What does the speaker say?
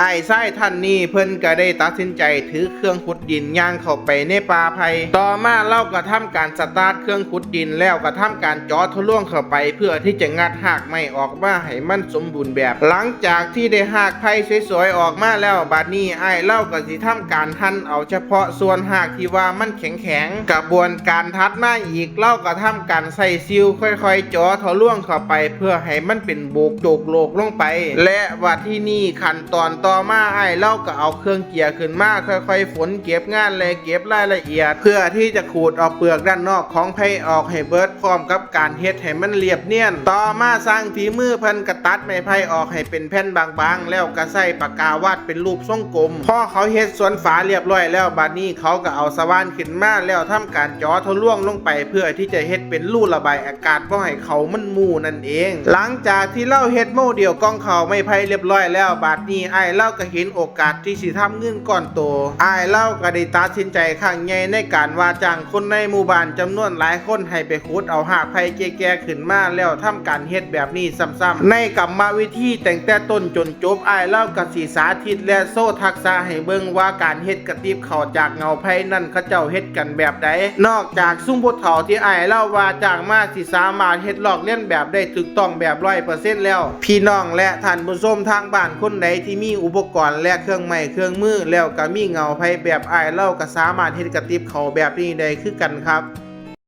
อ้ายชายท่านนี้เพิ่นก็ได้ตัดสินใจถือเครื่องขุดดินย่างเข้าไปในป่าไผ่ต่อมาเราก็ทำการสตาร์ทเครื่องขุดดินแล้วก็ทำการเจาะทะลวงเข้าไปเพื่อที่จะงัดหากไม้ออกมาให้มันสมบูรณ์แบบ หลังจากที่ได้หากไผ่สวยๆออกมาแล้วบัดนี้อ้ายเล่าก็สิทำการหั่นเอาเฉพาะส่วนหากที่ว่ามันแข็งๆกระบวนการถัดมาอีกเล่าก็ทำการใส่ซิลค่อยๆเจาะทะลวงเข้าไปเพื่อให้มันเป็นโบกโจกโลกลงไปและว่าที่นี่ขั้นตอนต่อมาอ้ายเล่าก็เอาเครื่องเกี่ยขึ้นมาค่อยๆฝนเก็บงานและเก็บรายละเอียดเพื่อที่จะขูดเอาเปลือกด้านนอกของไผ่ออกให้เบิดพร้อมกับการเฮ็ดให้มันเรียบเนียนต่อมาสร้างฝีมือเพิ่นก็ตัดไม้ไผ่ออกให้เป็นแผ่นบางๆแล้วก็ใส่ปากกาวาดเป็นรูปทรงกลมพอเขาเฮ็ดส่วนฝาเรียบร้อยแล้วบัดนี้เขาก็เอาสว่านขึ้นมาแล้วทำการเจาะทะลวงลงไปเพื่อที่จะเฮ็ดเป็นรูระบายอากาศบ่ให้เขามันมูนั่นเองหลังจากที่เล่าเฮ็ดโมเดลกองเขาไม้ไผ่เรียบร้อยแล้วบัดนี้อ้ายเล่าก็เห็นโอกาสที่สิทำเงินก้อนโตอ้ายเล่าก็ได้ตัดสินใจครั้งใหญ่ในการว่าจ้างคนในหมู่บ้านจำนวนหลายคนให้ไปขุดเอาหากไผ่แก่ๆขึ้นมาแล้วทำการเฮ็ดแบบนี้ซ้ำๆในกรรมวิธีแต่งแต่ต้นจนจบอ้ายเล่าก็สิสาธิตและโซ่ทักษะให้เบิ่งว่าการเฮ็ดกระติบเข้าจากเงาไผ่นั่นเขาเจ้าเฮ็ดกันแบบใดนอกจากซุ่มผู้เฒ่าที่อ้ายเล่าว่าจ้างมาสิสามารถเฮ็ดลอกเลียนแบบได้ถูกต้องแบบ 100% แล้วพี่น้องและท่านผู้ชมทางบ้านคนใดที่มีอุปกรณ์และเครื่องไม้เครื่องมือแล้วก็มีเงาไผ่แบบอ้ายเล่าก็สามารถเฮ็ดกระติบเข้าแบบนี้ได้คือกันครับ